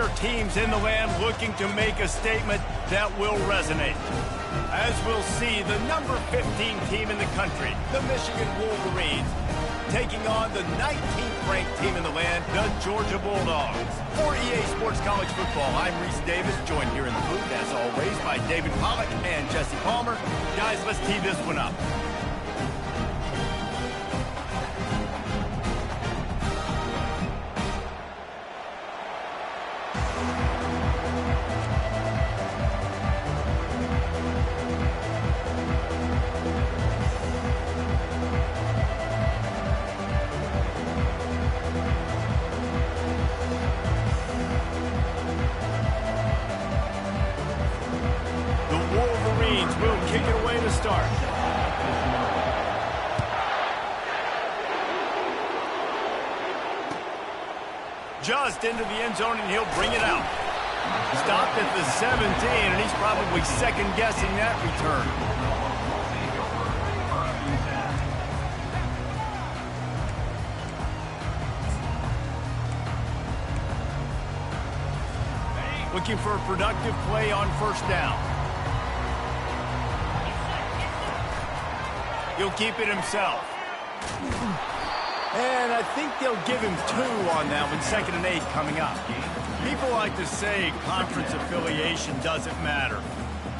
are teams in the land looking to make a statement that will resonate. As we'll see, the number 15 team in the country, the Michigan Wolverines, taking on the 19th ranked team in the land, the Georgia Bulldogs. For EA Sports College Football, I'm Reese Davis, joined here in the booth, as always, by David Pollack and Jesse Palmer. Guys, let's tee this one up. Will kick it away to start. Just into the end zone, and he'll bring it out. Stopped at the 17, and he's probably second-guessing that return. Looking for a productive play on first down. He'll keep it himself. And I think they'll give him 2 on that one, 2nd and 8 coming up. People like to say conference affiliation doesn't matter.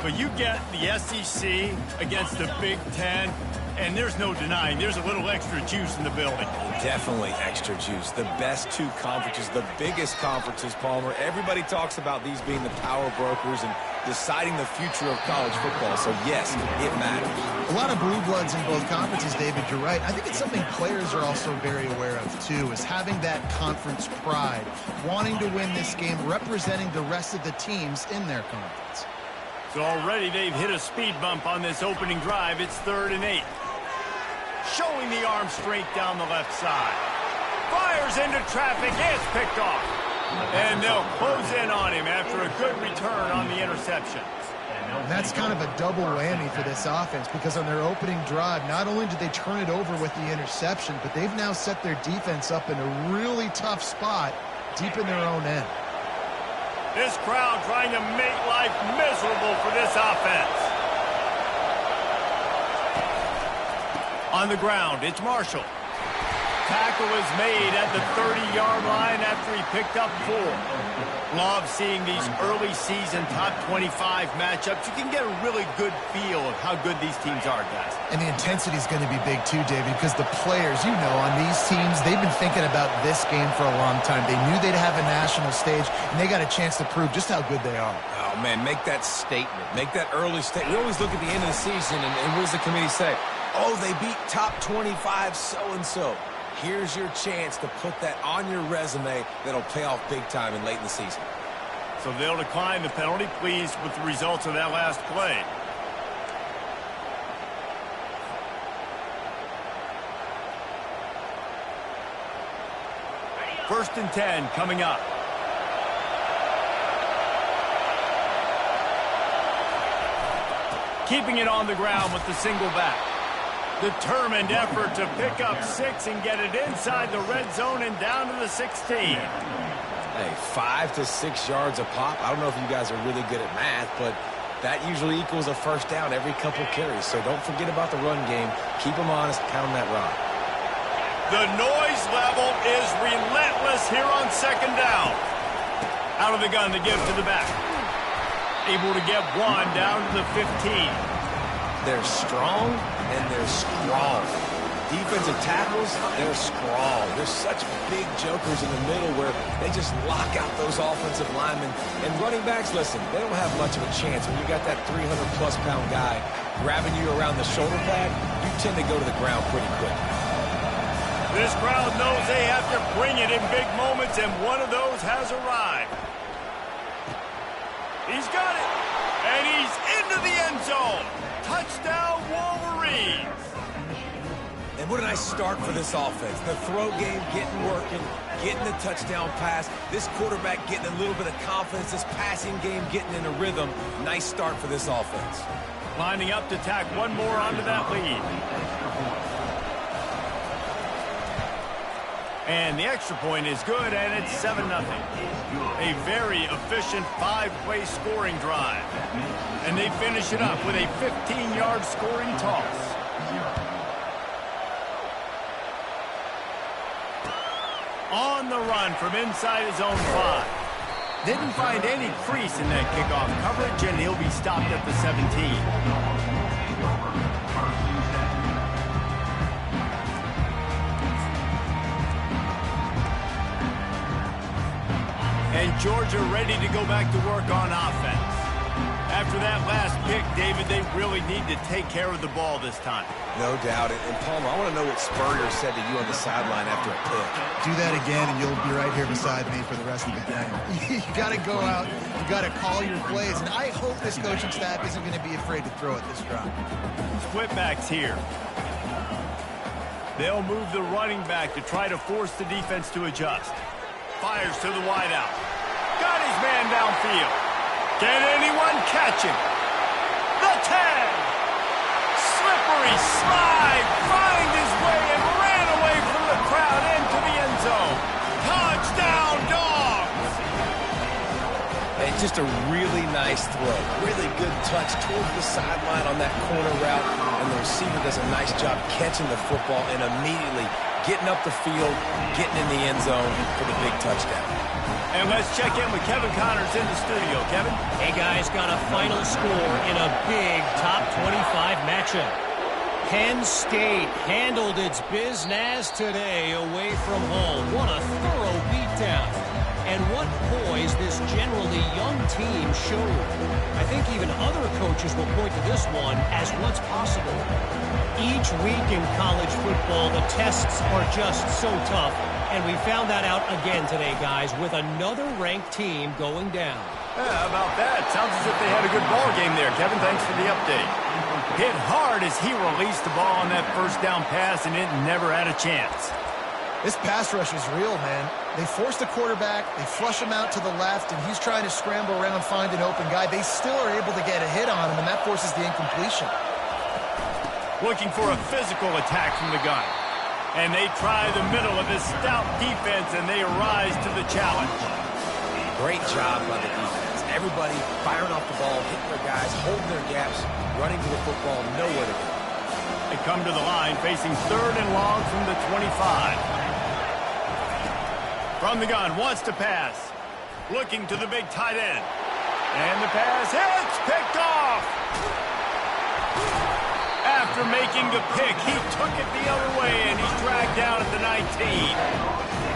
But you get the SEC against the Big Ten, and there's no denying there's a little extra juice in the building. Definitely extra juice. The best 2 conferences, the biggest conferences, Palmer. Everybody talks about these being the power brokers and deciding the future of college football. So, yes, it matters. A lot of blue bloods in both conferences, David. You're right. I think it's something players are also very aware of, too, is having that conference pride, wanting to win this game, representing the rest of the teams in their conference. So already they've hit a speed bump on this opening drive. It's 3rd and 8. Showing the arm strength down the left side. Fires into traffic. It's picked off. And they'll close in on him after a good return on the interception. And that's kind of a double whammy for this offense, because on their opening drive, not only did they turn it over with the interception, but they've now set their defense up in a really tough spot deep in their own end. This crowd trying to make life miserable for this offense. On the ground, it's Marshall. Tackle is made at the 30-yard line after he picked up 4. Love seeing these early season top 25 matchups. You can get a really good feel of how good these teams are, guys. And the intensity is going to be big too, David, because the players, you know, on these teams, they've been thinking about this game for a long time. They knew they'd have a national stage, and they got a chance to prove just how good they are. Oh, man, make that statement. Make that early statement. We always look at the end of the season, and what does the committee say? Oh, they beat top 25 so-and-so. Here's your chance to put that on your resume that'll pay off big time and late in the season. So they'll decline the penalty, pleased with the results of that last play. First and 10 coming up. Keeping it on the ground with the single back. Determined effort to pick up 6 and get it inside the red zone and down to the 16. Hey, 5 to 6 yards a pop. I don't know if you guys are really good at math, but that usually equals a first down every couple carries. So don't forget about the run game. Keep them honest, pound that rock. The noise level is relentless here on 2nd down. Out of the gun to give to the back. Able to get 1 down to the 15. They're strong and they're strong. Defensive tackles, they're strong. They're such big jokers in the middle where they just lock out those offensive linemen. And running backs, listen, they don't have much of a chance. When you got that 300-plus pound guy grabbing you around the shoulder pad, you tend to go to the ground pretty quick. This crowd knows they have to bring it in big moments, and one of those has arrived. He's got it, and he's into the end zone. Touchdown, Wolverines. And what a nice start for this offense. The throw game getting working, getting the touchdown pass. This quarterback getting a little bit of confidence. This passing game getting in a rhythm. Nice start for this offense. Lining up to tack one more onto that lead. And the extra point is good, and it's 7-0. A very efficient 5-play scoring drive. And they finish it up with a 15-yard scoring toss. On the run from inside his own 5. Didn't find any crease in that kickoff coverage, and he'll be stopped at the 17. And Georgia ready to go back to work on offense. After that last pick, David, they really need to take care of the ball this time. No doubt. And Palmer, I want to know what Spurrier said to you on the sideline after a pick. Do that again, and you'll be right here beside me for the rest of the game. You got to go out. You got to call your plays. And I hope this coaching staff isn't going to be afraid to throw it this drive. Split backs here. They'll move the running back to try to force the defense to adjust. Fires to the wideout. Got his man downfield. Can anyone catch him? The 10. Slippery slide. Find his way and ran away from the crowd into the end zone. Touchdown, Dogs. And just a really nice throw. Really good touch towards the sideline on that corner route. And the receiver does a nice job catching the football and immediately getting up the field, getting in the end zone for the big touchdown. And let's check in with Kevin Connors in the studio. Kevin? Hey, guys, got a final score in a big top 25 matchup. Penn State handled its business today away from home. What a thorough beatdown. And what poise this generally young team showed. I think even other coaches will point to this one as what's possible. Each week in college football, the tests are just so tough. And we found that out again today, guys, with another ranked team going down. Yeah, how about that? Sounds as if they had a good ball game there. Kevin, thanks for the update. Hit hard as he released the ball on that first down pass, and it never had a chance. This pass rush is real, man. They force the quarterback, they flush him out to the left, and he's trying to scramble around, find an open guy. They still are able to get a hit on him, and that forces the incompletion. Looking for a physical attack from the gun. And they try the middle of this stout defense, and they rise to the challenge. Great job by the defense. Everybody firing off the ball, hitting their guys, holding their gaps, running to the football, nowhere to go. They come to the line, facing 3rd and long from the 25. From the gun, wants to pass. Looking to the big tight end. And the pass hits, picked off. After making the pick, he took it the other way, and he's dragged down at the 19.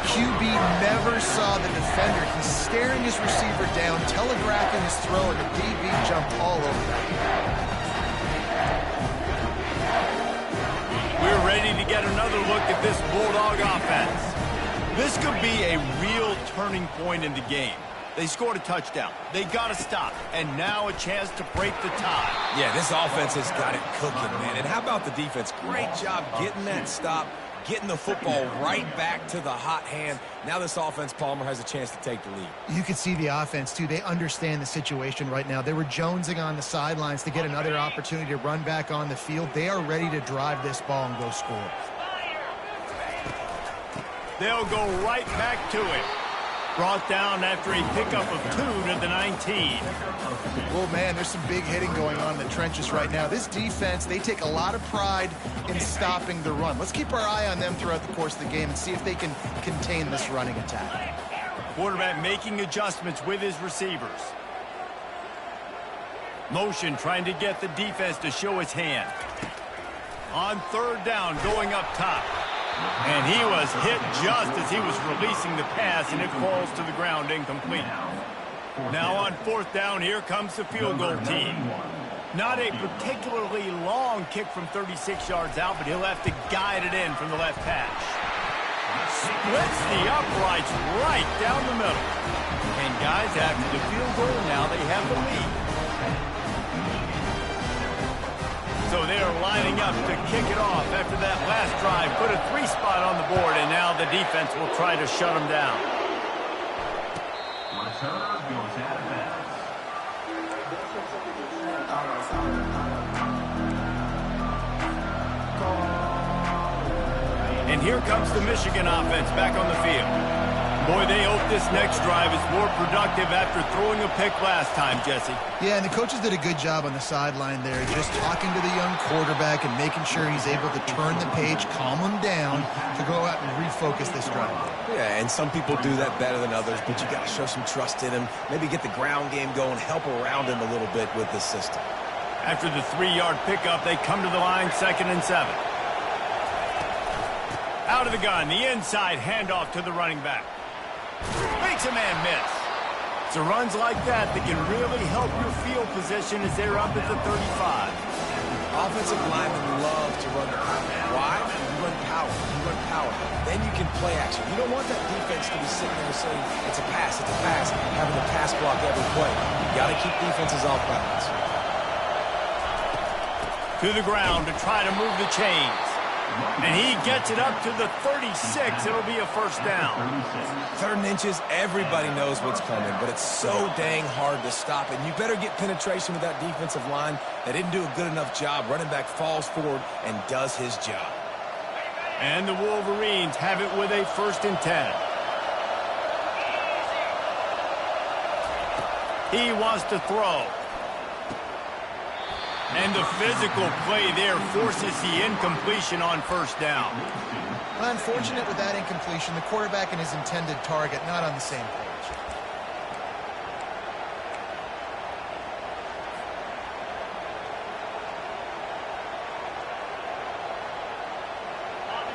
QB never saw the defender. He's staring his receiver down, telegraphing his throw, and the DB jumped all over him. We're ready to get another look at this Bulldog offense. This could be a real turning point in the game. They scored a touchdown. They got to stop. And now a chance to break the tie. Yeah, this offense has got it cooking, man. And how about the defense? Great job getting that stop, getting the football right back to the hot hand. Now this offense, Palmer, has a chance to take the lead. You can see the offense, too. They understand the situation right now. They were jonesing on the sidelines to get another opportunity to run back on the field. They are ready to drive this ball and go score. They'll go right back to it. Brought down after a pickup of 2 to the 19. Well, man, there's some big hitting going on in the trenches right now. This defense, they take a lot of pride in stopping the run. Let's keep our eye on them throughout the course of the game and see if they can contain this running attack. Quarterback making adjustments with his receivers. Motion trying to get the defense to show his hand. On 3rd down, going up top. And he was hit just as he was releasing the pass, and it falls to the ground incomplete. Now on 4th down, here comes the field goal team. Not a particularly long kick from 36 yards out, but he'll have to guide it in from the left hash. Splits the uprights right down the middle. And guys, after the field goal, now they have the lead. So they are lining up to kick it off after that last drive. Put a 3-spot on the board, and now the defense will try to shut them down. And here comes the Michigan offense back on the field. Boy, they hope this next drive is more productive after throwing a pick last time, Jesse. Yeah, and the coaches did a good job on the sideline there, just talking to the young quarterback and making sure he's able to turn the page, calm him down to go out and refocus this drive. Yeah, and some people do that better than others, but you got to show some trust in him, maybe get the ground game going, help around him a little bit with this system. After the 3-yard pickup, they come to the line, 2nd and 7. Out of the gun, the inside handoff to the running back. Makes a man miss. It's the runs like that that can really help your field position as they're up at the 35. Offensive linemen love to run the power. Why? You run power. You run power. Then you can play action. You don't want that defense to be sitting there saying, it's a pass, having to pass block every play. You got to keep defenses off balance. To the ground to try to move the chains. And he gets it up to the 36. It'll be a first down. 3rd and inches, everybody knows what's coming, but it's so dang hard to stop it. You better get penetration with that defensive line. They didn't do a good enough job. Running back falls forward and does his job. And the Wolverines have it with a 1st and 10. He wants to throw. And the physical play there forces the incompletion on 1st down. Unfortunate with that incompletion. The quarterback and his intended target not on the same page.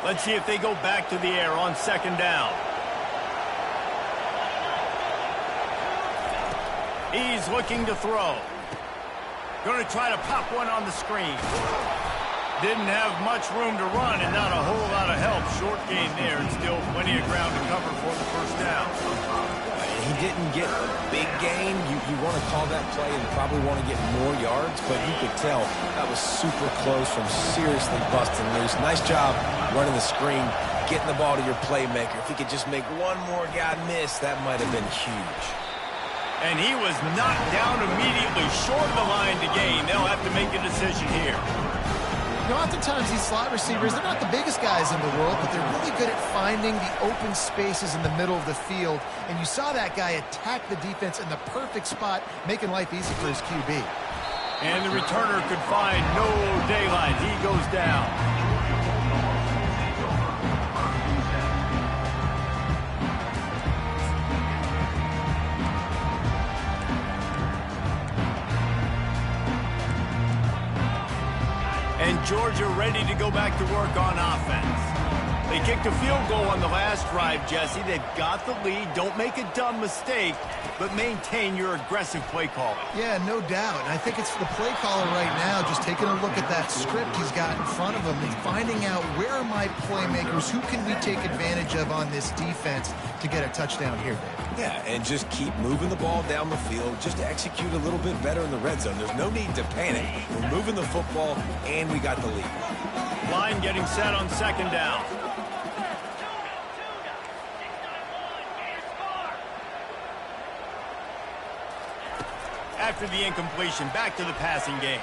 Let's see if they go back to the air on 2nd down. He's looking to throw. Going to try to pop one on the screen. Didn't have much room to run and not a whole lot of help. Short gain there and still plenty of ground to cover for the 1st down. He didn't get a big gain. You want to call that play and probably want to get more yards, but you could tell that was super close from seriously busting loose. Nice job running the screen, getting the ball to your playmaker. If he could just make one more guy miss, that might have been huge. And he was knocked down immediately short of the line to gain. They'll have to make a decision here. You know, oftentimes these slot receivers, they're not the biggest guys in the world, but they're really good at finding the open spaces in the middle of the field. And you saw that guy attack the defense in the perfect spot, making life easy for his QB. And the returner could find no daylight. He goes down. And Georgia ready to go back to work on offense. They kicked a field goal on the last drive, Jesse. They've got the lead. Don't make a dumb mistake, but maintain your aggressive play calling. Yeah, no doubt. And I think it's the play caller right now just taking a look at that script he's got in front of him and finding out where are my playmakers, who can we take advantage of on this defense to get a touchdown here, Dave. Yeah, and just keep moving the ball down the field. Just execute a little bit better in the red zone. There's no need to panic. We're moving the football, and we got the lead. Line getting set on 2nd down. After the incompletion, back to the passing game.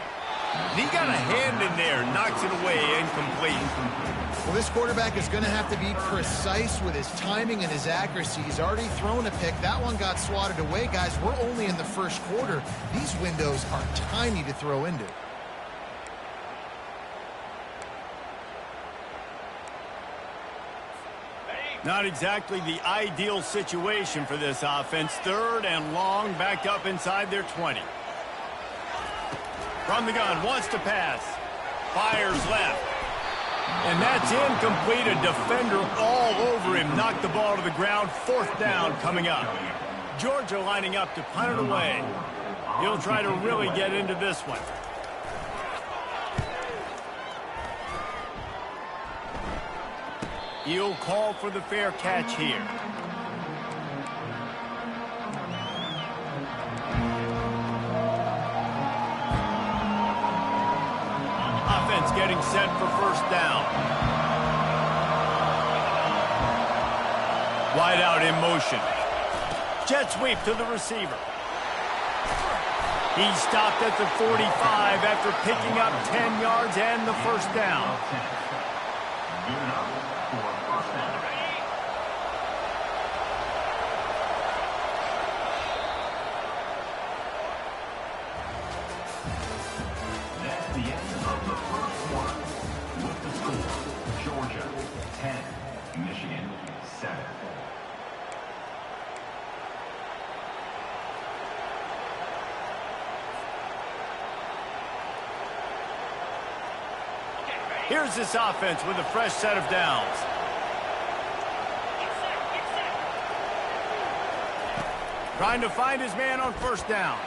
He got a hand in there, knocks it away, incomplete. Well, this quarterback is going to have to be precise with his timing and his accuracy. He's already thrown a pick. That one got swatted away, guys. We're only in the 1st quarter. These windows are tiny to throw into. Not exactly the ideal situation for this offense. 3rd and long, backed up inside their 20. From the gun, wants to pass. Fires left. And that's incomplete. A defender all over him. Knocked the ball to the ground. 4th down coming up. Georgia lining up to punt it away. He'll try to really get into this one. He'll call for the fair catch here. Offense getting set for 1st down. Wide out in motion. Jet sweep to the receiver. He stopped at the 45 after picking up 10 yards and the 1st down. the end of the first quarter with the score, Georgia 10, Michigan 7. Here's this offense with a fresh set of downs. Trying to find his man on first down.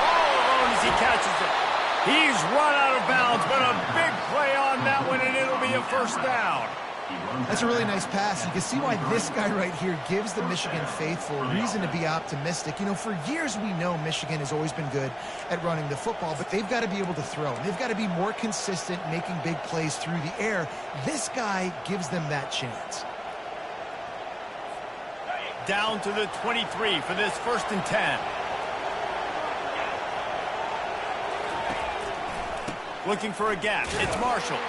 All alone as he catches it. He's run out of bounds, but a big play on that one, and it'll be a first down. That's a really nice pass. You can see why this guy right here gives the Michigan faithful reason to be optimistic. You know, for years we know Michigan has always been good at running the football, but they've got to be able to throw. They've got to be more consistent making big plays through the air. This guy gives them that chance. Down to the 23 for this 1st and 10. Looking for a gap. It's Marshall.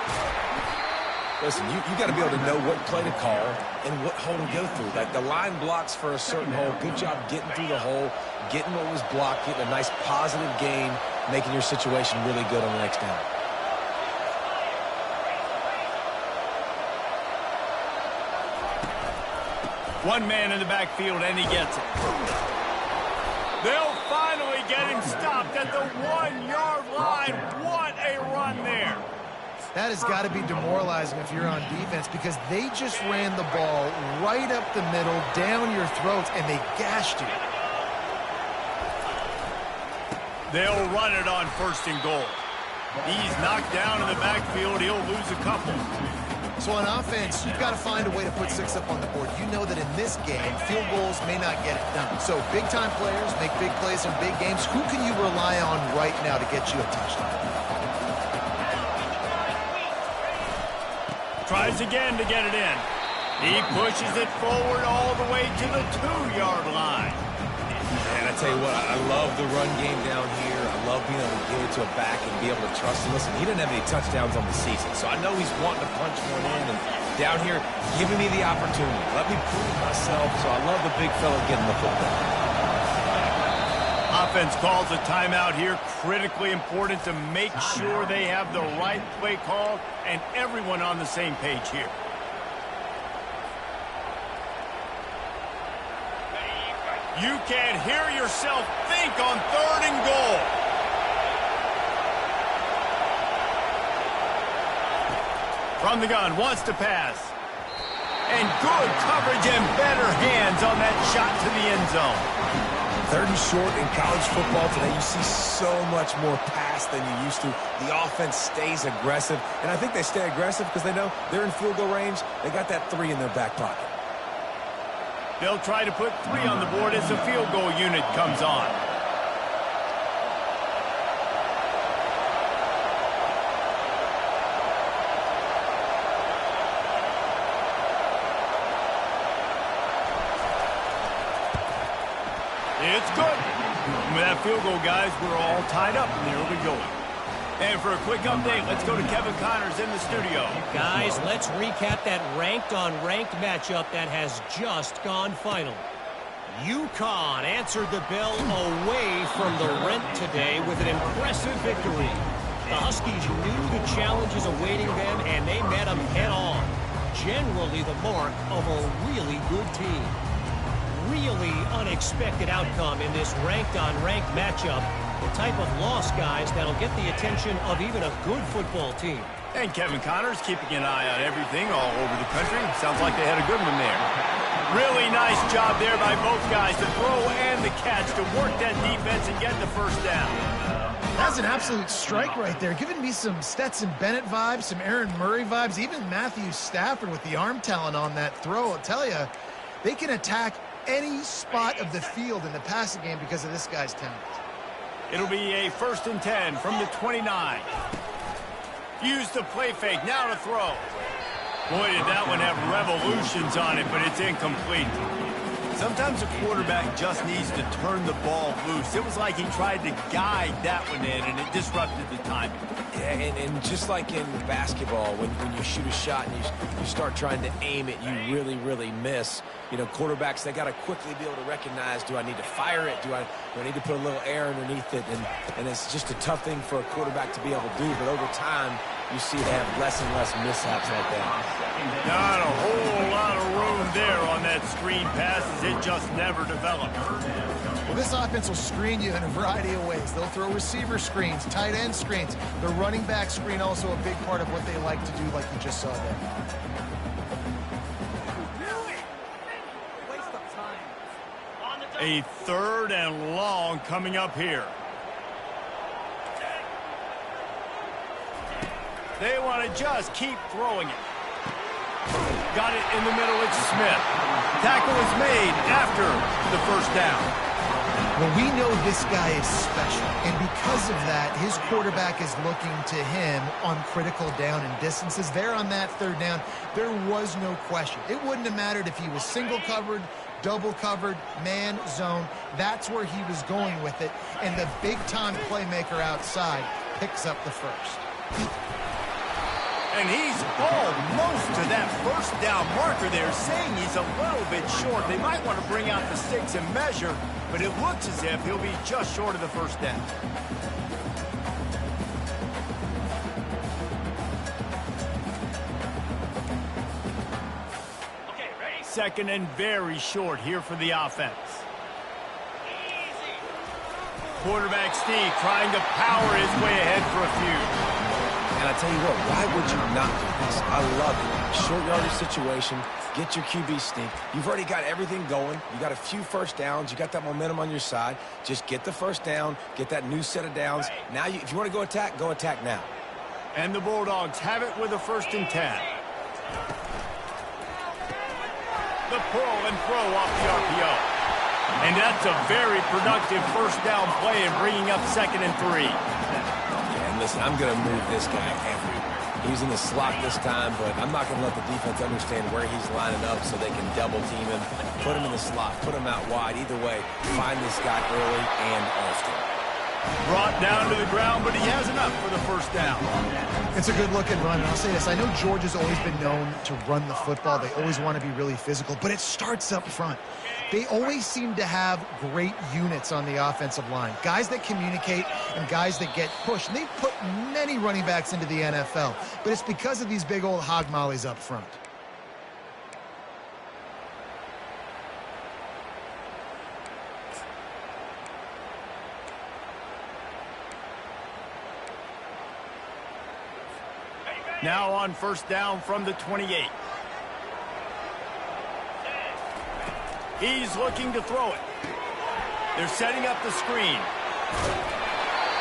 Listen, you got to be able to know what play to call and what hole to go through. Like the line blocks for a certain hole. Good job getting through the hole, getting what was blocked, getting a nice positive gain, making your situation really good on the next down. One man in the backfield, and he gets it. They'll finally get him stopped at the 1-yard line. What a run there. That has got to be demoralizing if you're on defense because they just ran the ball right up the middle, down your throats, and they gashed you. They'll run it on 1st and goal. He's knocked down in the backfield. He'll lose a couple. So on offense, you've got to find a way to put 6 up on the board. You know that in this game, field goals may not get it done. So big-time players make big plays in big games. Who can you rely on right now to get you a touchdown? Tries again to get it in. He pushes it forward all the way to the 2-yard line. And I tell you what, I love the run game down here. I love being able to give it to a back and be able to trust him. Listen, he didn't have any touchdowns on the season, so I know he's wanting to punch one in. And down here, giving me the opportunity. Let me prove myself, so I love the big fella getting the football. Offense calls a timeout here. Critically important to make sure they have the right play call and everyone on the same page here. You can hear yourself think on 3rd and goal. From the gun, wants to pass. And good coverage and better hands on that shot to the end zone. 3rd and short in college football today, you see so much more pass than you used to. The offense stays aggressive, and I think they stay aggressive because they know they're in field goal range. They got that 3 in their back pocket. They'll try to put 3 on the board as the field goal unit comes on. It's good. With that field goal, guys, we're all tied up, and there we go. And for a quick update, let's go to Kevin Connors in the studio. Guys, let's recap that ranked-on-ranked matchup that has just gone final. UConn answered the bell away from the Rent today with an impressive victory. The Huskies knew the challenges awaiting them, and they met them head-on. Generally the mark of a really good team. Really unexpected outcome in this ranked-on-ranked matchup. The type of loss, guys, that'll get the attention of even a good football team. And Kevin Connors keeping an eye on everything all over the country. Sounds like they had a good one there. Really nice job there by both guys to throw and the catch to work that defense and get the first down. That's an absolute strike right there. Giving me some Stetson Bennett vibes, some Aaron Murray vibes, even Matthew Stafford with the arm talent on that throw. I'll tell you, they can attack any spot of the field in the passing game because of this guy's talent. It'll be a 1st and 10 from the 29. Use the play fake, now to throw. Boy, did that one have revolutions on it, but it's incomplete. Sometimes a quarterback just needs to turn the ball loose. It was like he tried to guide that one in, and it disrupted the timing. Yeah, and just like in basketball, when you shoot a shot and you start trying to aim it, you really miss. You know, quarterbacks, they got to quickly be able to recognize, do I need to fire it? Do I need to put a little air underneath it? And it's just a tough thing for a quarterback to be able to do. But over time, you see they have less and less mishaps like that. Not a whole lot of room there on that screen pass as it just never developed. Well, this offense will screen you in a variety of ways. They'll throw receiver screens, tight end screens. The running back screen also a big part of what they like to do, like you just saw there. A 3rd and long coming up here. They want to just keep throwing it. Got it in the middle, it's Smith. Tackle is made after the first down. Well, we know this guy is special, and because of that, his quarterback is looking to him on critical down and distances. There on that 3rd down, there was no question. It wouldn't have mattered if he was single covered, double covered, man, zone. That's where he was going with it, and the big-time playmaker outside picks up the first. And he's almost to that first down marker there, saying he's a little bit short. They might want to bring out the sticks and measure, but it looks as if he'll be just short of the first down. Okay, ready? 2nd and very short here for the offense. Quarterback Steve trying to power his way ahead for a few. And I tell you what, why would you not do this? I love it. Short yardage situation, get your QB sneak. You've already got everything going. You got a few first downs. You got that momentum on your side. Just get the first down, get that new set of downs. Now, if you want to go attack now. And the Bulldogs have it with a 1st and 10. The pull and throw off the RPO. And that's a very productive first down play and bringing up 2nd and 3. Listen, I'm going to move this guy everywhere. He's in the slot this time, but I'm not going to let the defense understand where he's lining up so they can double team him, put him in the slot, put him out wide. Either way, find this guy early and often. Brought down to the ground, but he has enough for the first down. It's a good-looking run, and I'll say this. I know Georgia's always been known to run the football. They always want to be really physical, but it starts up front. They always seem to have great units on the offensive line, guys that communicate and guys that get pushed. And they've put many running backs into the NFL, but it's because of these big old hog mollies up front. Now on first down from the 28. He's looking to throw it. They're setting up the screen.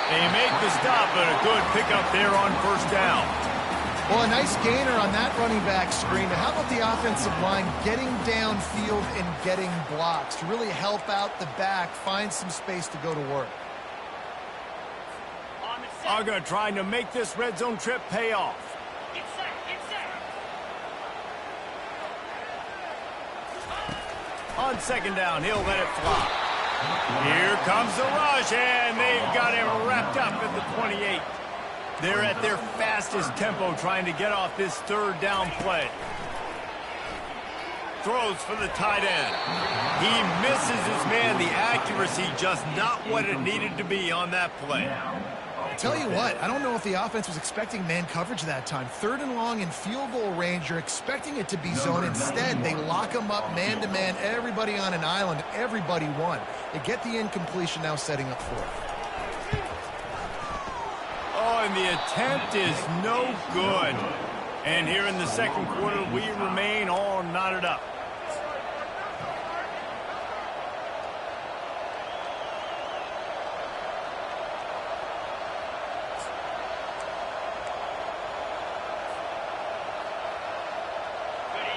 They make the stop, but a good pickup there on first down. Well, a nice gainer on that running back screen. But how about the offensive line getting downfield and getting blocks to really help out the back, find some space to go to work? Aga trying to make this red zone trip pay off. On 2nd down, he'll let it fly. Here comes the rush, and they've got him wrapped up at the 28. They're at their fastest tempo trying to get off this 3rd down play. Throws for the tight end. He misses his man. The accuracy just not what it needed to be on that play. Tell you what, I don't know if the offense was expecting man coverage that time. 3rd and long in field goal range, you're expecting it to be zone. Instead, they lock them up man-to-man, everybody on an island, everybody won. They get the incompletion, now setting up 4th. Oh, and the attempt is no good. And here in the 2nd quarter, we remain all knotted up.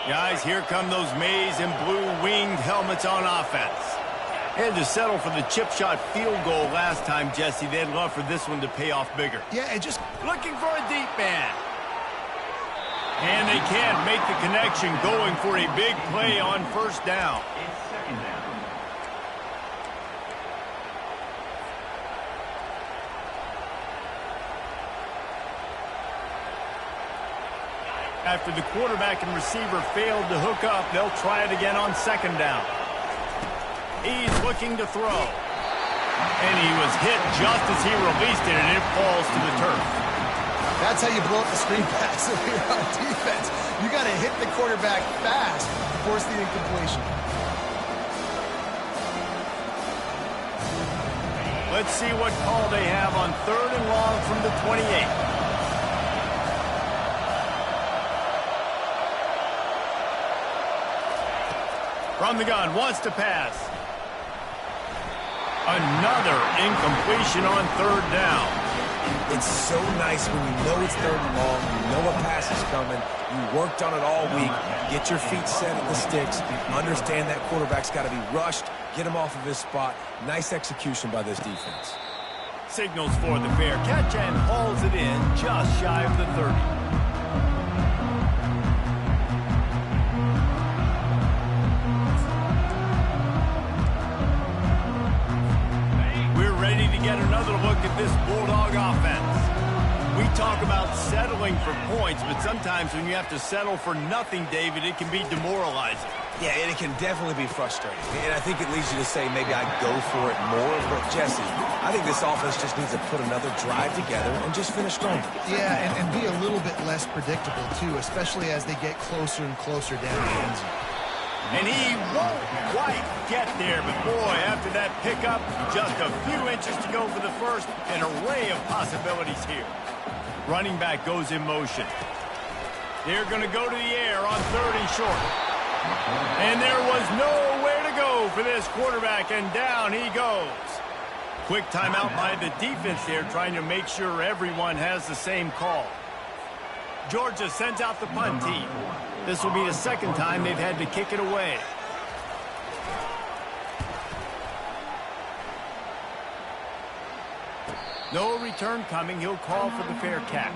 Guys, here come those maize and blue winged helmets on offense. Had to settle for the chip shot field goal last time, Jesse. They'd love for this one to pay off bigger. Yeah, and just looking for a deep man. And they can't make the connection, going for a big play on first down. second down. After the quarterback and receiver failed to hook up, they'll try it again on second down. He's looking to throw. And he was hit just as he released it, and it falls to the turf. That's how you blow up the screen pass if you're on defense. You got to hit the quarterback fast to force the incompletion. Let's see what call they have on 3rd and long from the 28. From the gun, wants to pass. Another incompletion on 3rd down. It's so nice when you know it's 3rd and long, you know a pass is coming, you worked on it all week, get your feet set at the sticks, understand that quarterback's got to be rushed, get him off of his spot. Nice execution by this defense. Signals for the fair catch and hauls it in just shy of the 30. Get another look at this Bulldog offense. We talk about settling for points, but sometimes when you have to settle for nothing, David, it can be demoralizing. Yeah, and it can definitely be frustrating. And I think it leads you to say maybe I'd go for it more. But, Jesse, I think this offense just needs to put another drive together and just finish strong. Yeah, and be a little bit less predictable, too, especially as they get closer and closer down the end zone. And he won't quite get there, but boy, after that pickup, just a few inches to go for the first. An array of possibilities here. Running back goes in motion. They're going to go to the air on 3rd and short. And there was nowhere to go for this quarterback, and down he goes. Quick timeout by the defense there, trying to make sure everyone has the same call. Georgia sends out the punt team. This will be the second time they've had to kick it away. No return coming. He'll call for the fair catch.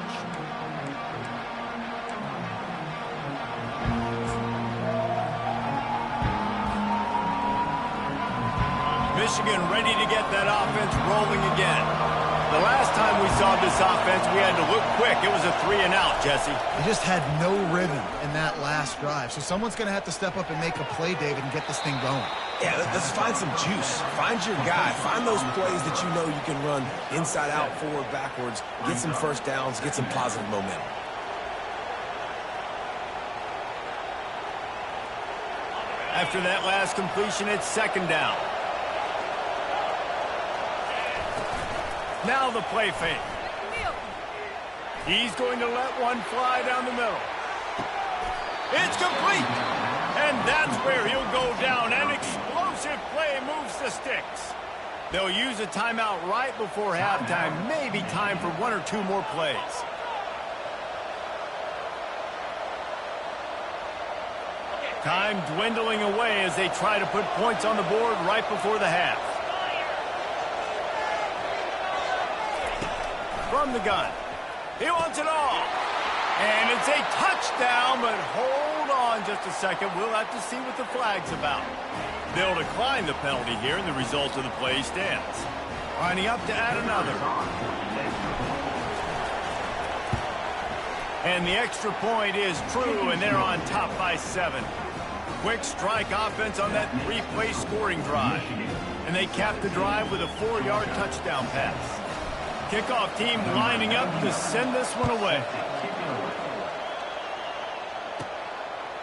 Michigan ready to get that offense rolling again. The last time we saw this offense, we had to look quick. It was a 3-and-out, Jesse. They just had no rhythm in that last drive. So someone's going to have to step up and make a play, David, and get this thing going. Yeah, let's find some juice. Find your guy. Find those plays that you know you can run inside out, forward, backwards. Get some first downs. Get some positive momentum. After that last completion, it's second down. Now the play fake. He's going to let one fly down the middle. It's complete. And that's where he'll go down. An explosive play moves the sticks. They'll use a timeout right before halftime. Maybe time for 1 or 2 more plays. Time dwindling away as they try to put points on the board right before the half. From the gun. He wants it all. And it's a touchdown, but hold on just a second. We'll have to see what the flag's about. They'll decline the penalty here, and the result of the play stands. Lining up to add another. And the extra point is true, and they're on top by 7. Quick strike offense on that 3-play scoring drive. And they cap the drive with a 4-yard touchdown pass. Kickoff team lining up to send this one away.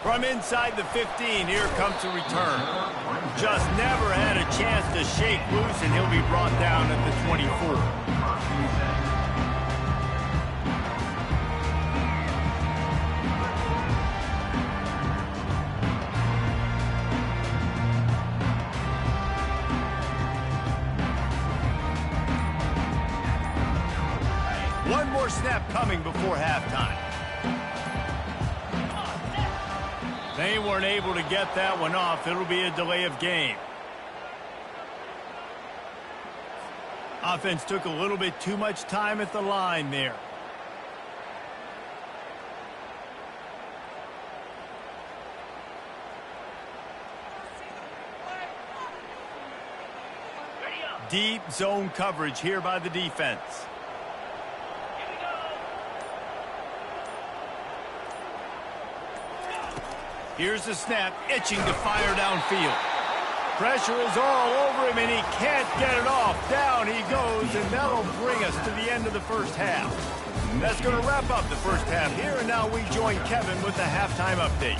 From inside the 15, here comes a return. Just never had a chance to shake loose, and he'll be brought down at the 24. One more snap coming before halftime. They weren't able to get that one off. It'll be a delay of game. Offense took a little bit too much time at the line there. Deep zone coverage here by the defense. Here's the snap, itching to fire downfield. Pressure is all over him, and he can't get it off. Down he goes, and that'll bring us to the end of the first half. That's going to wrap up the first half here, and now we join Kevin with the halftime update.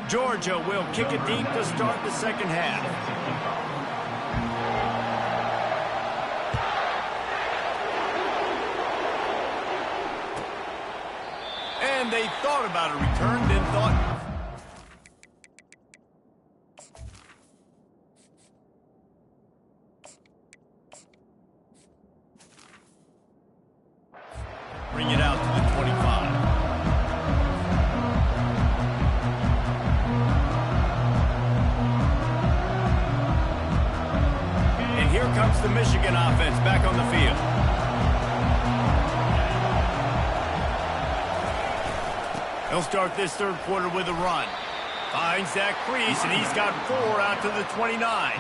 Georgia will kick it deep to start the second half. And they thought about a return, then thought... Bring it out to the 25. And here comes the Michigan offense back on the field. He'll start this third quarter with a run. Finds that crease, and he's got 4 out to the 29.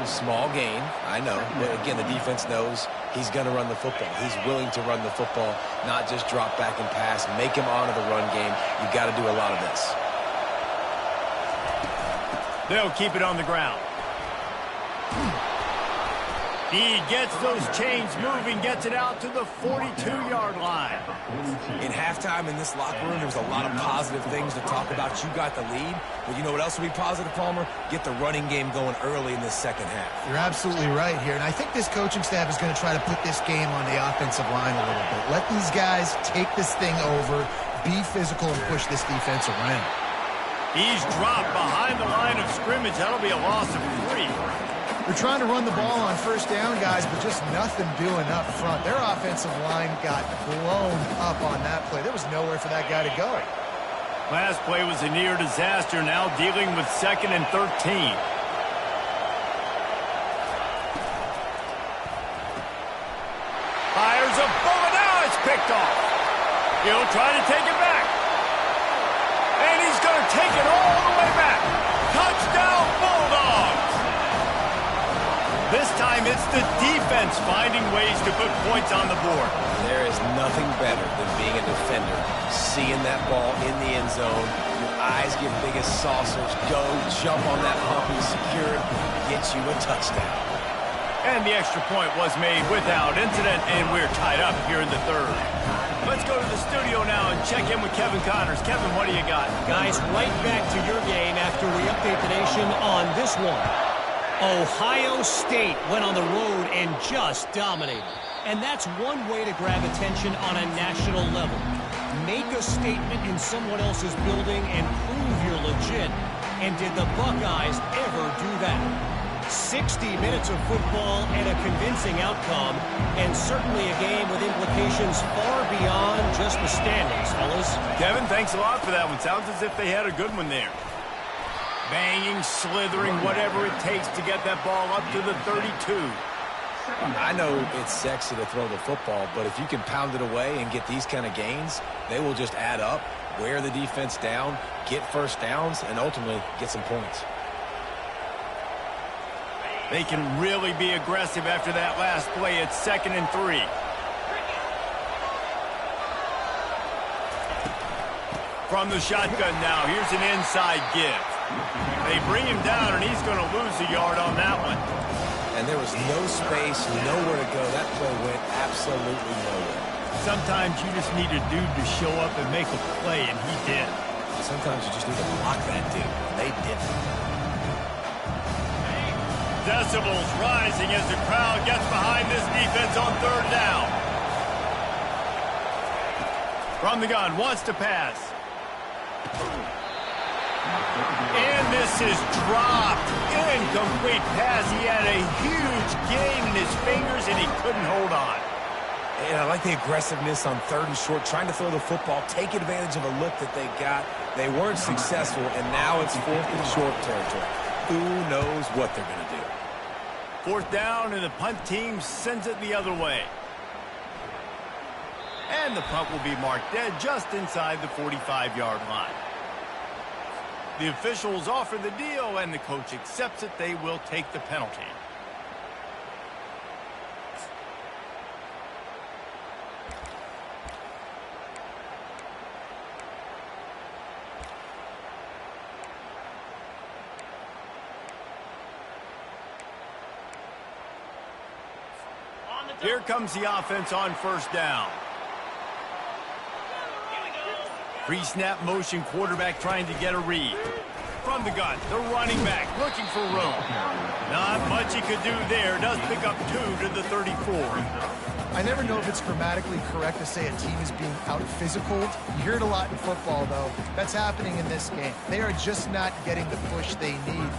Small gain, I know. But again, the defense knows he's going to run the football. He's willing to run the football, not just drop back and pass. Make him honor the run game. You've got to do a lot of this. They'll keep it on the ground. He gets those chains moving, gets it out to the 42-yard line. In halftime in this locker room, there was a lot of positive things to talk about. You got the lead, but you know what else will be positive, Palmer? Get the running game going early in this second half. You're absolutely right here, and I think this coaching staff is going to try to put this game on the offensive line a little bit. Let these guys take this thing over, be physical, and push this defense around. He's dropped behind the line of scrimmage. That'll be a loss of 3. They're trying to run the ball on first down, guys, but just nothing doing up front. Their offensive line got blown up on that play. There was nowhere for that guy to go. Last play was a near disaster, now dealing with 2nd and 13. Fires a bullet, now it's picked off. He'll try to take it back. And he's going to take it all the way back. Touchdown, Bulldogs! This time it's the defense finding ways to put points on the board. There is nothing better than being a defender, seeing that ball in the end zone. Your eyes get big as saucers. Go, jump on that hump and secure it. Get you a touchdown. And the extra point was made without incident, and we're tied up here in the third. Let's go to the studio now and check in with Kevin Connors. Kevin, what do you got? Guys, right back to your game after we update the nation on this one. Ohio State went on the road and just dominated. And that's one way to grab attention on a national level. Make a statement in someone else's building and prove you're legit. And did the Buckeyes ever do that? 60 minutes of football and a convincing outcome, and certainly a game with implications far beyond just the standings, fellas. Kevin, thanks a lot for that one. Sounds as if they had a good one there. Banging, slithering, whatever it takes to get that ball up to the 32. I know it's sexy to throw the football, but if you can pound it away and get these kind of gains, they will just add up, wear the defense down, get first downs, and ultimately get some points. They can really be aggressive after that last play. It's 2nd and 3. From the shotgun now, here's an inside give. They bring him down, and he's going to lose a yard on that one. And there was no space, nowhere to go. That play went absolutely nowhere. Sometimes you just need a dude to show up and make a play, and he did. Sometimes you just need to block that dude, and they didn't. Decibels rising as the crowd gets behind this defense on 3rd down. From the gun, wants to pass. And this is dropped. Incomplete pass. He had a huge gain in his fingers, and he couldn't hold on. And I like the aggressiveness on 3rd and short, trying to throw the football, take advantage of a look that they got. They weren't successful, and now it's 4th and short territory. Who knows what they're going to do? 4th down, and the punt team sends it the other way. And the punt will be marked dead just inside the 45-yard line. The officials offer the deal, and the coach accepts it. They will take the penalty. Here comes the offense on first down. Pre-snap motion, quarterback trying to get a read. From the gun, the running back looking for room. Not much he could do there. Does pick up 2 to the 34. I never know if it's grammatically correct to say a team is being out-physicaled. You hear it a lot in football, though. That's happening in this game. They are just not getting the push they need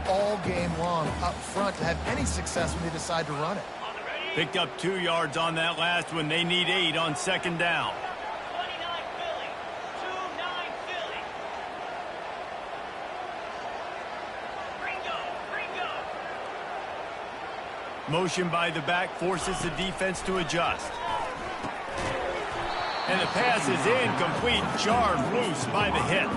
all game long up front to have any success when they decide to run it. Picked up 2 yards on that last one. They need 8 on second down. 29 Philly. 2-9 Philly. Ringo. Motion by the back forces the defense to adjust. And the pass is incomplete, jarred loose by the hit.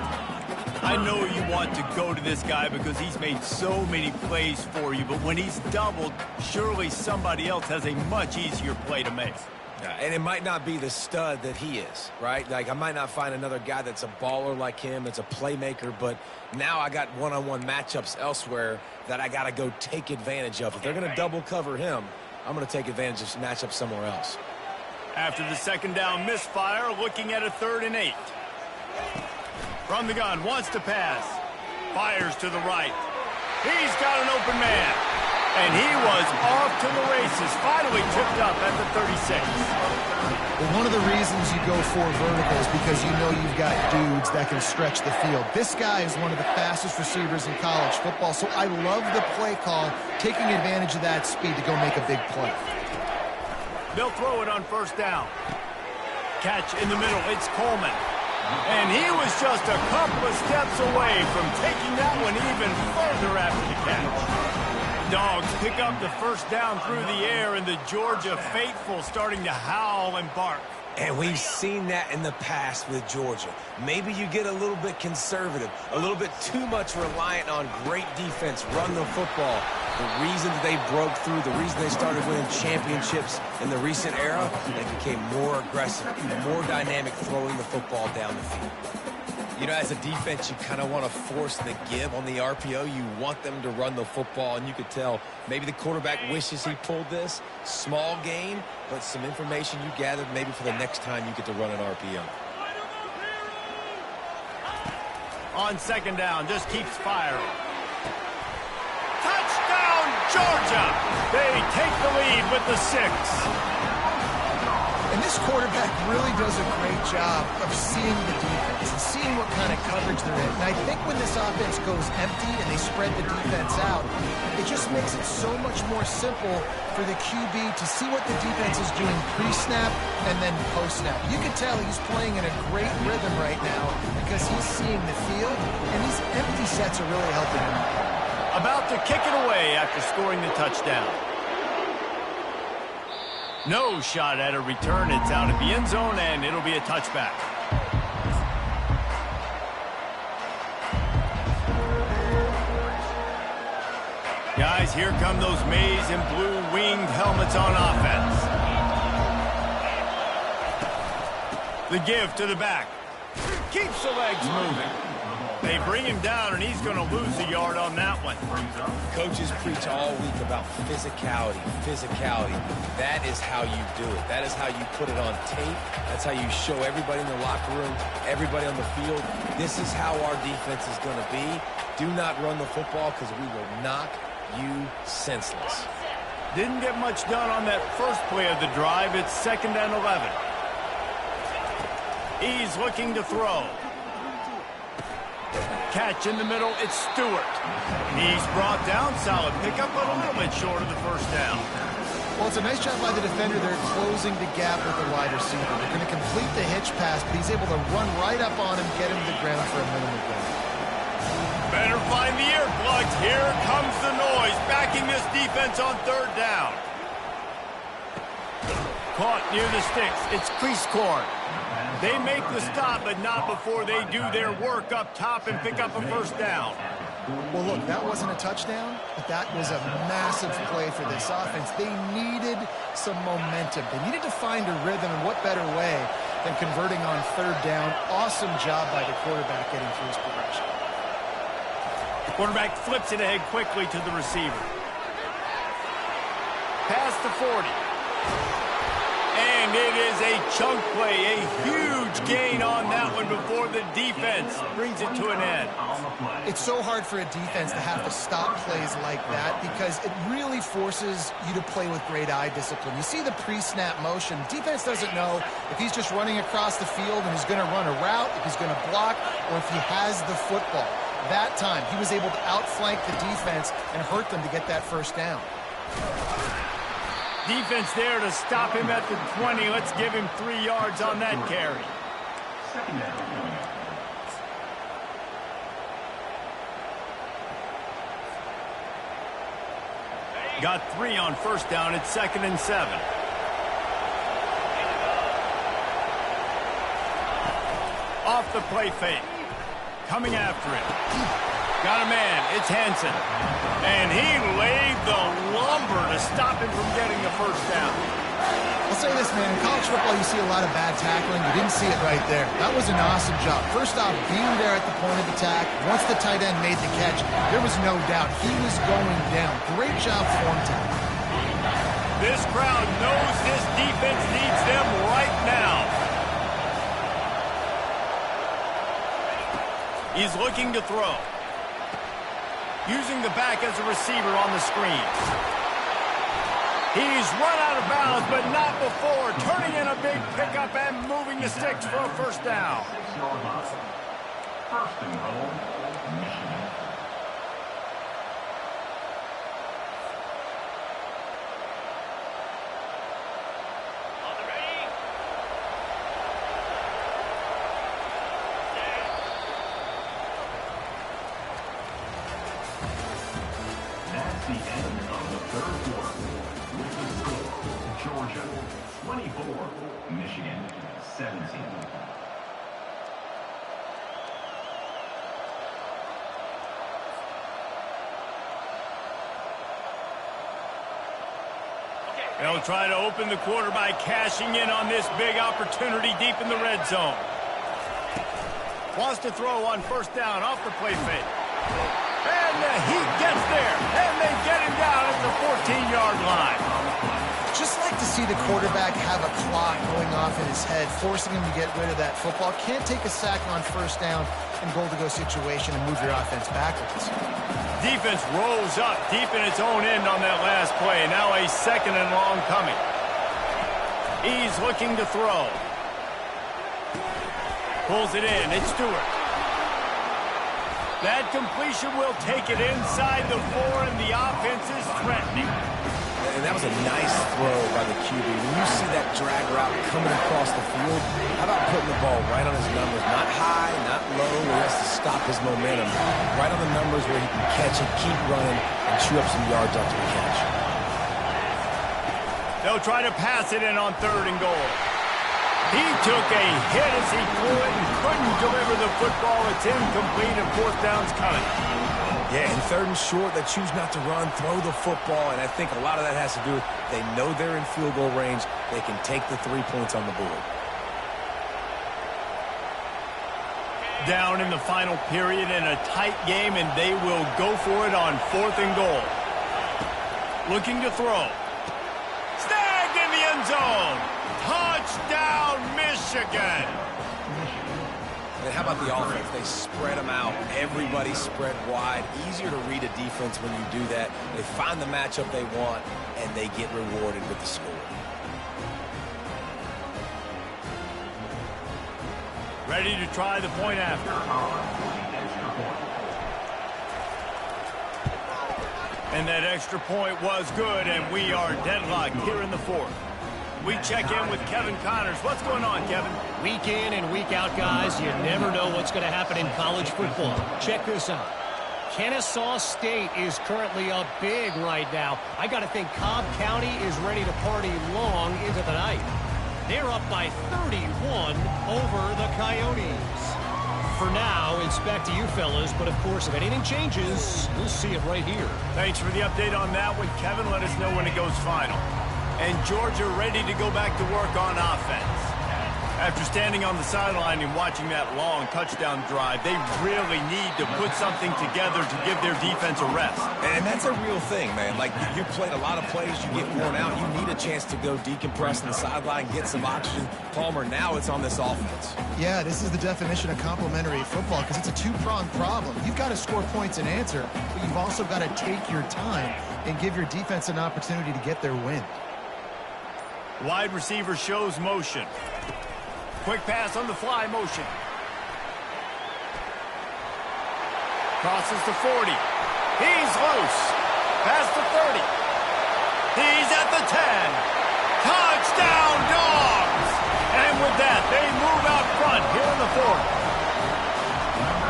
I know you want to go to this guy because he's made so many plays for you, but when he's doubled, surely somebody else has a much easier play to make. Yeah, and it might not be the stud that he is, right? Like, I might not find another guy that's a baller like him, that's a playmaker, but now I got one-on-one matchups elsewhere that I got to go take advantage of. If they're going to double cover him, I'm going to take advantage of some matchups somewhere else. After the second down misfire, looking at a 3rd and 8. From the gun, wants to pass. Fires to the right. He's got an open man. And he was off to the races. Finally tripped up at the 36. Well, one of the reasons you go for vertical is because you know you've got dudes that can stretch the field. This guy is one of the fastest receivers in college football, so I love the play call, taking advantage of that speed to go make a big play. They'll throw it on first down. Catch in the middle. It's Coleman. And he was just a couple of steps away from taking that one even further after the catch. Dogs pick up the first down through the air, and the Georgia faithful starting to howl and bark. And we've seen that in the past with Georgia. Maybe you get a little bit conservative, a little bit too much reliant on great defense, run the football. The reason that they broke through, the reason they started winning championships in the recent era, they became more aggressive, more dynamic throwing the football down the field. You know, as a defense, you kind of want to force the give on the RPO. You want them to run the football, and you could tell maybe the quarterback wishes he pulled this. Small gain, but some information you gathered maybe for the next time you get to run an RPO. On second down, just keeps firing. Touchdown, Georgia! They take the lead with the 6. And this quarterback really does a great job of seeing the defense and seeing what kind of coverage they're in. And I think when this offense goes empty and they spread the defense out, it just makes it so much more simple for the QB to see what the defense is doing pre-snap and then post-snap. You can tell he's playing in a great rhythm right now because he's seeing the field, and these empty sets are really helping him. About to kick it away after scoring the touchdown. No shot at a return. It's out of the end zone, and it'll be a touchback. Guys, here come those maize and blue winged helmets on offense. The give to the back. Keeps the legs moving. They bring him down, and he's going to lose a yard on that one. Coaches preach all week about physicality. That is how you do it. That is how you put it on tape. That's how you show everybody in the locker room, everybody on the field. This is how our defense is going to be. Do not run the football because we will knock you senseless. Didn't get much done on that first play of the drive. It's 2nd and 11. He's looking to throw. Catch in the middle, it's Stewart. He's brought down, solid pickup, but a little bit short of the first down. Well, it's a nice job by the defender. They're closing the gap with the wide receiver. They're going to complete the hitch pass, but he's able to run right up on him, get him to the ground for a minimal gain. Better find the earplugs. Here comes the noise, backing this defense on 3rd down. caught near the sticks. It's crease corn. They make the stop, but not before they do their work up top and pick up a first down. Well, look, that wasn't a touchdown, but that was a massive play for this offense. They needed some momentum. They needed to find a rhythm, and what better way than converting on third down. Awesome job by the quarterback getting through his progression. The quarterback flips it ahead quickly to the receiver. Past the 40. And it is a chunk play, a huge gain on that one before the defense brings it to an end. It's so hard for a defense to have to stop plays like that because it really forces you to play with great eye discipline. You see the pre-snap motion. Defense doesn't know if he's just running across the field and he's going to run a route, if he's going to block, or if he has the football. That time, he was able to outflank the defense and hurt them to get that first down. Defense there to stop him at the 20. Let's give him 3 yards on that carry. Second down. Got 3 on first down. It's 2nd and 7. Off the play fake. Coming after it. Got a man. It's Hansen. And he laid the lumber to stop him from getting the first down. I'll say this, man. In college football, you see a lot of bad tackling. You didn't see it right there. That was an awesome job. First off, being there at the point of attack. Once the tight end made the catch, there was no doubt he was going down. Great job form tackle. This crowd knows this defense needs them right now. He's looking to throw. Using the back as a receiver on the screen. He's run out of bounds, but not before. Turning in a big pickup and moving the sticks for a first down. First and goal, Michigan. That's the end of the third quarter. With the score, Georgia 24, Michigan 17. They'll try to open the quarter by cashing in on this big opportunity deep in the red zone. Wants to throw on first down off the play fake. And he gets there, and they get him down at the 14-yard line. Just like to see the quarterback have a clock going off in his head, forcing him to get rid of that football. Can't take a sack on first down in goal-to-go situation and move your offense backwards. Defense rolls up deep in its own end on that last play. Now a 2nd and long coming. He's looking to throw. Pulls it in. It's Stewart. That completion will take it inside the 4, and the offense is threatening. And that was a nice throw by the QB. When you see that drag route coming across the field, how about putting the ball right on his numbers? Not high, not low, where he has to stop his momentum. Right on the numbers where he can catch it, keep running, and chew up some yards after the catch. They'll try to pass it in on 3rd and goal. He took a hit as he threw it and couldn't deliver the football. It's incomplete, and 4th down's coming. Yeah, in 3rd and short, they choose not to run, throw the football, and I think a lot of that has to do with they know they're in field goal range. They can take the 3 points on the board. Down in the final period in a tight game, and they will go for it on 4th and goal. Looking to throw. Snagged in the end zone. Touchdown, Michigan. And how about the offense? They spread them out. Everybody spread wide. Easier to read a defense when you do that. They find the matchup they want, and they get rewarded with the score. Ready to try the point after. And that extra point was good, and we are deadlocked here in the 4th. We check in with Kevin Connors. What's going on, Kevin? Week in and week out, guys, you never know what's going to happen in college football. Check this out. Kennesaw State is currently up big right now. I got to think Cobb County is ready to party long into the night. They're up by 31 over the Coyotes. For now, it's back to you fellas, but of course, if anything changes, we'll see it right here. Thanks for the update on that one, Kevin. Let us know when it goes final. And Georgia ready to go back to work on offense. After standing on the sideline and watching that long touchdown drive, they really need to put something together to give their defense a rest. And that's a real thing, man. Like, you played a lot of plays, you get worn out, you need a chance to go decompress on the sideline, get some oxygen. Palmer, now it's on this offense. Yeah, this is the definition of complementary football because it's a two-pronged problem. You've got to score points and answer, but you've also got to take your time and give your defense an opportunity to get their win. Wide receiver shows motion. Quick pass on the fly motion. Crosses to 40. He's loose. Past the 30. He's at the 10. Touchdown, Dogs! And with that, they move out front here in the fourth.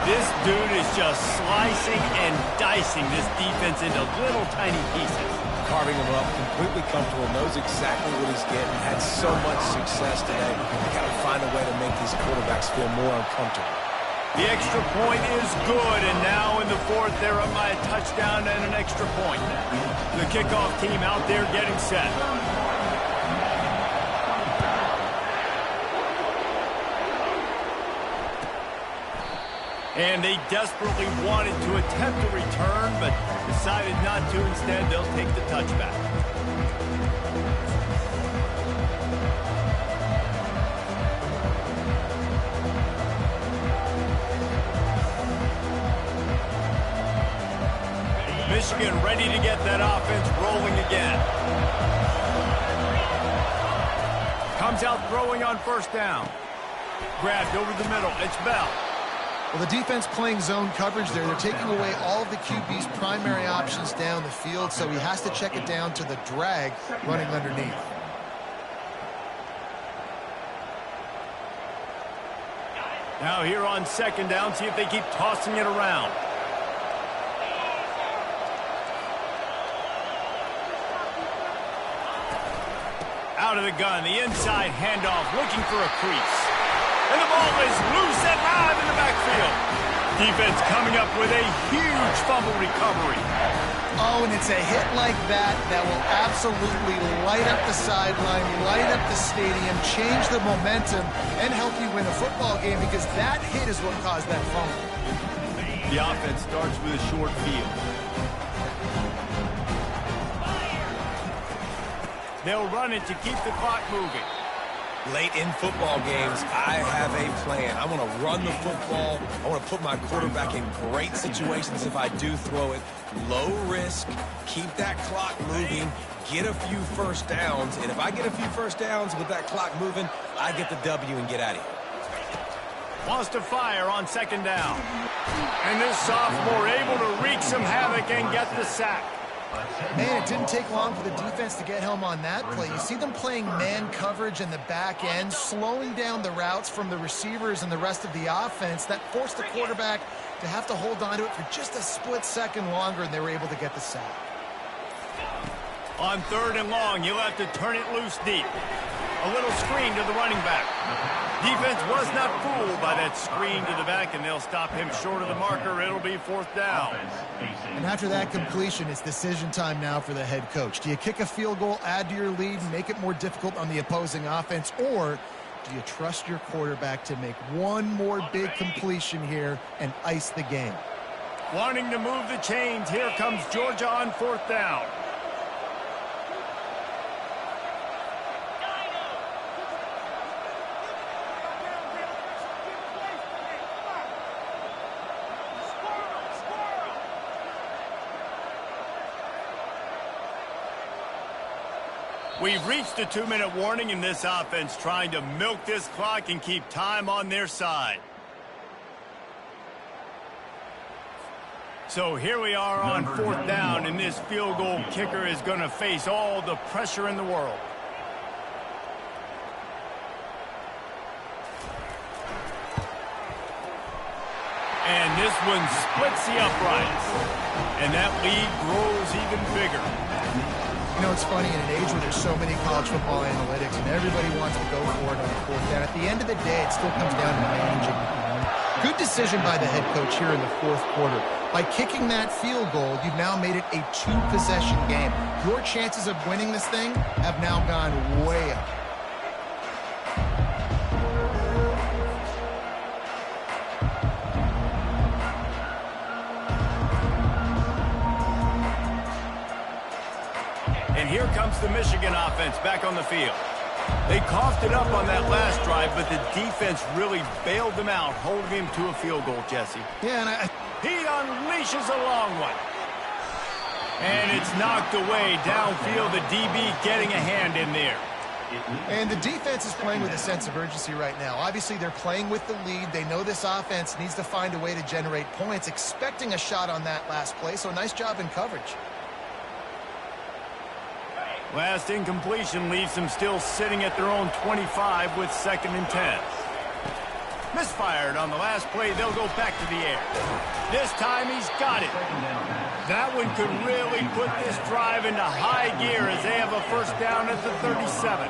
This dude is just slicing and dicing this defense into little tiny pieces. Carving him up, completely comfortable, knows exactly what he's getting, had so much success today. You got to find a way to make these quarterbacks feel more uncomfortable. The extra point is good, and now in the fourth, they're up by a touchdown and an extra point. The kickoff team out there getting set. And they desperately wanted to attempt a return, but decided not to. Instead, they'll take the touchback. Michigan ready to get that offense rolling again. Comes out throwing on first down. Grabbed over the middle. It's Bell. Well, the defense playing zone coverage there. They're taking away all of the QB's primary options down the field, so he has to check it down to the drag running underneath. Now here on second down, see if they keep tossing it around. Out of the gun, the inside handoff, looking for a crease. And the ball is loose and live in the backfield. Defense coming up with a huge fumble recovery. Oh, and it's a hit like that that will absolutely light up the sideline, light up the stadium, change the momentum, and help you win a football game because that hit is what caused that fumble. The offense starts with a short field. They'll run it to keep the clock moving. Late in football games, I have a plan. I want to run the football. I want to put my quarterback in great situations if I do throw it. Low risk, keep that clock moving, get a few first downs. And if I get a few first downs with that clock moving, I get the W and get out of here. Wants to fire on second down. And this sophomore able to wreak some havoc and get the sack. Man, it didn't take long for the defense to get home on that play. You see them playing man coverage in the back end, slowing down the routes from the receivers and the rest of the offense. That forced the quarterback to have to hold on to it for just a split second longer, and they were able to get the sack. On third and long, you'll have to turn it loose deep. A little screen to the running back. Defense was not fooled by that screen to the back, and they'll stop him short of the marker. It'll be fourth down. And after that completion, it's decision time now for the head coach. Do you kick a field goal, add to your lead, and make it more difficult on the opposing offense, or do you trust your quarterback to make one more big completion here and ice the game? Wanting to move the chains, here comes Georgia on fourth down. We've reached a 2-minute warning in this offense, trying to milk this clock and keep time on their side. So here we are on fourth down, and this field goal kicker is going to face all the pressure in the world. And this one splits the uprights. And that lead grows even bigger. You know, it's funny, in an age where there's so many college football analytics and everybody wants to go for it on the fourth down, at the end of the day, it still comes down to managing. Good decision by the head coach here in the fourth quarter. By kicking that field goal, you've now made it a two-possession game. Your chances of winning this thing have now gone way up. And here comes the Michigan offense back on the field. They coughed it up on that last drive, but the defense really bailed them out, holding him to a field goal, Jesse. Yeah, and He unleashes a long one. And it's knocked away downfield. The DB getting a hand in there. And the defense is playing with a sense of urgency right now. Obviously, they're playing with the lead. They know this offense needs to find a way to generate points, expecting a shot on that last play, so nice job in coverage. Last incompletion leaves them still sitting at their own 25 with 2nd and 10. Misfired on the last play. They'll go back to the air. This time he's got it. That one could really put this drive into high gear as they have a first down at the 37.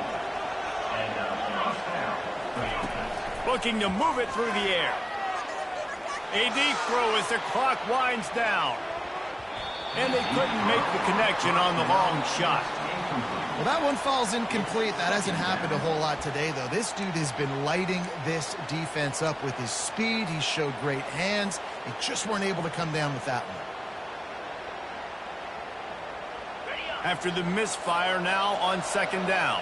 Looking to move it through the air. A deep throw as the clock winds down. And they couldn't make the connection on the long shot. Well, that one falls incomplete. That hasn't happened a whole lot today, though. This dude has been lighting this defense up with his speed. He showed great hands. They just weren't able to come down with that one. After the misfire, now on 2nd down.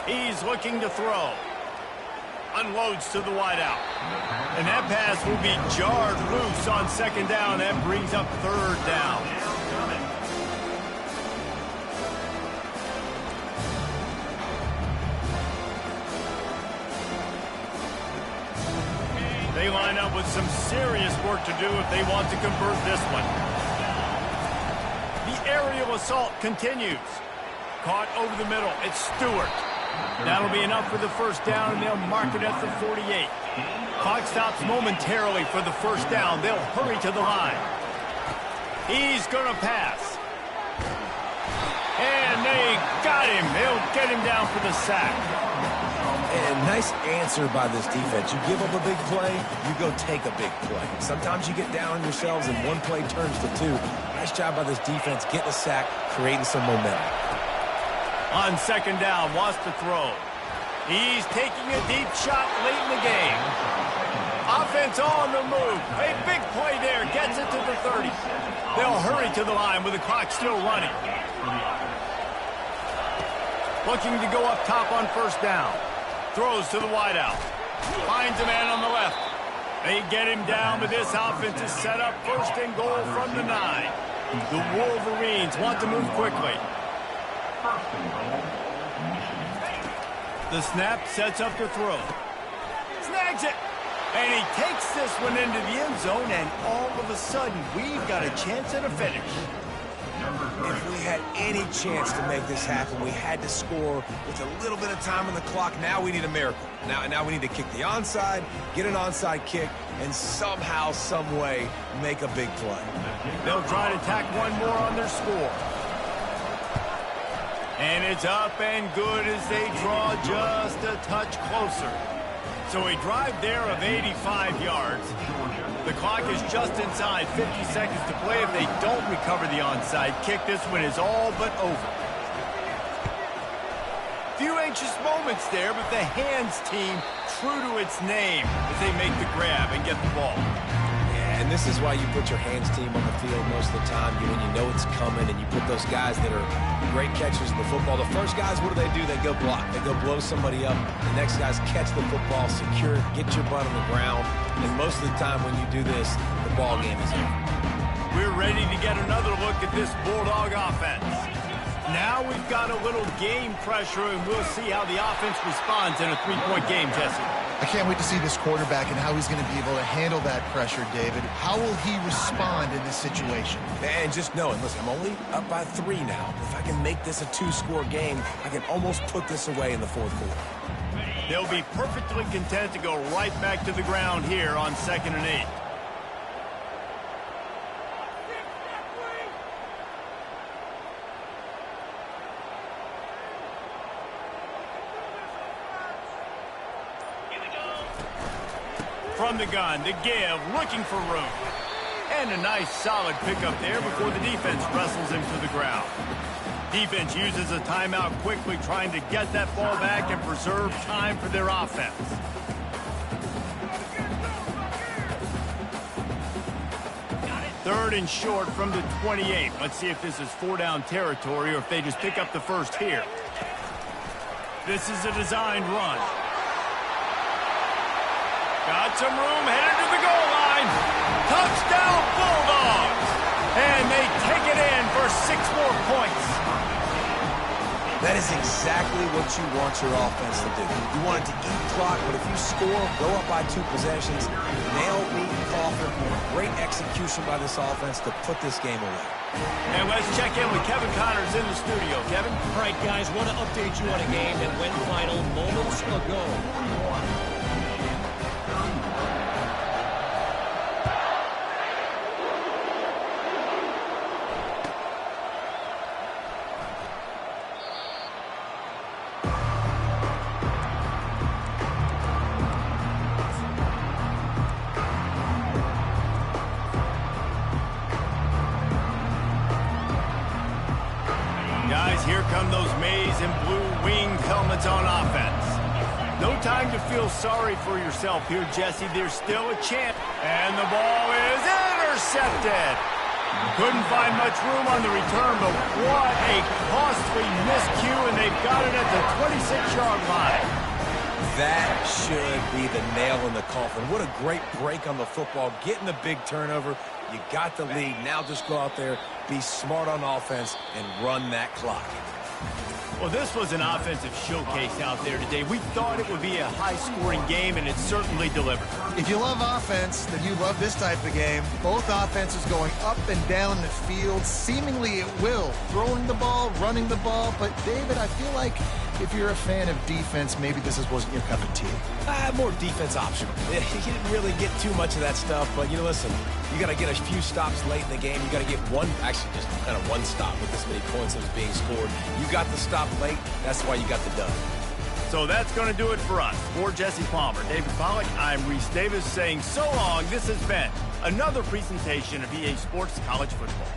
He's looking to throw. Unloads to the wideout. And that pass will be jarred loose on 2nd down. That brings up 3rd down. They line up with some serious work to do if they want to convert this one. The aerial assault continues. Caught over the middle. It's Stewart. That'll be enough for the first down, and they'll mark it at the 48. Clock stops momentarily for the first down. They'll hurry to the line. He's going to pass. And they got him. They'll get him down for the sack. And nice answer by this defense. You give up a big play, you go take a big play. Sometimes you get down on yourselves and one play turns to two. Nice job by this defense getting a sack, creating some momentum. On 2nd down, wants to throw. He's taking a deep shot late in the game. Offense on the move. A big play there. Gets it to the 30. They'll hurry to the line with the clock still running. Looking to go up top on 1st down. Throws to the wideout. Finds a man on the left. They get him down, but this offense is set up 1st and goal from the 9. The Wolverines want to move quickly. The snap sets up the throw. Snags it. And he takes this one into the end zone, and all of a sudden, we've got a chance at a finish. If we had any chance to make this happen, we had to score with a little bit of time on the clock. Now we need a miracle. Now we need to kick the onside, get an onside kick, and somehow, some way, make a big play. They'll try to tack one more on their score. And it's up and good as they draw just a touch closer. So a drive there of 85 yards. The clock is just inside 50 seconds to play. If they don't recover the onside kick, this one is all but over. Few anxious moments there, but the hands team true to its name as they make the grab and get the ball. Yeah, and this is why you put your hands team on the field most of the time when you know it's coming, and you put those guys that are great catchers in the football. The first guys, what do? They go block. They go blow somebody up. The next guys catch the football, secure it, get your butt on the ground. And most of the time when you do this, the ball game is over. We're ready to get another look at this Bulldog offense. Now we've got a little game pressure, and we'll see how the offense responds in a 3-point game, Jesse. I can't wait to see this quarterback and how he's going to be able to handle that pressure, David. How will he respond in this situation? And just knowing, listen, I'm only up by 3 now. If I can make this a 2-score game, I can almost put this away in the 4th quarter. They'll be perfectly content to go right back to the ground here on 2nd and 8. From the gun to give, looking for room. And a nice solid pickup there before the defense wrestles him to the ground. Defense uses a timeout quickly, trying to get that ball back and preserve time for their offense. Third and short from the 28. Let's see if this is 4-down territory or if they just pick up the first here. This is a designed run. Got some room, headed to the goal line. Touchdown Bulldogs! And they take it in for 6 more points. That is exactly what you want your offense to do. You want it to eat clock, but if you score, go up by 2 possessions, nail beat Coughlin. Great execution by this offense to put this game away. And let's check in with Kevin Connors in the studio. Kevin? All right, guys, want to update you on a game that went final moments ago. Guys, here come those maize and blue winged helmets on offense. No time to feel sorry for yourself here, Jesse. There's still a chance. And the ball is intercepted. Couldn't find much room on the return, but what a costly miscue, and they've got it at the 26-yard line. That should be the nail in the coffin. What a great break on the football. Getting the big turnover. You got the lead. Now just go out there, be smart on offense, and run that clock. Well, this was an offensive showcase out there today. We thought it would be a high-scoring game, and it certainly delivered. If you love offense, then you love this type of game. Both offenses going up and down the field, seemingly at will. Throwing the ball, running the ball. But, David, I feel like if you're a fan of defense, maybe this wasn't your cup of tea. More defense optional. You didn't really get too much of that stuff, but, listen, you got to get a few stops late in the game. You got to get actually just kind of one stop with this many points that was being scored. You got the stop late. That's why you got the dub. So that's going to do it for us. For Jesse Palmer, David Pollack, I'm Reese Davis saying so long. This has been another presentation of EA Sports College Football.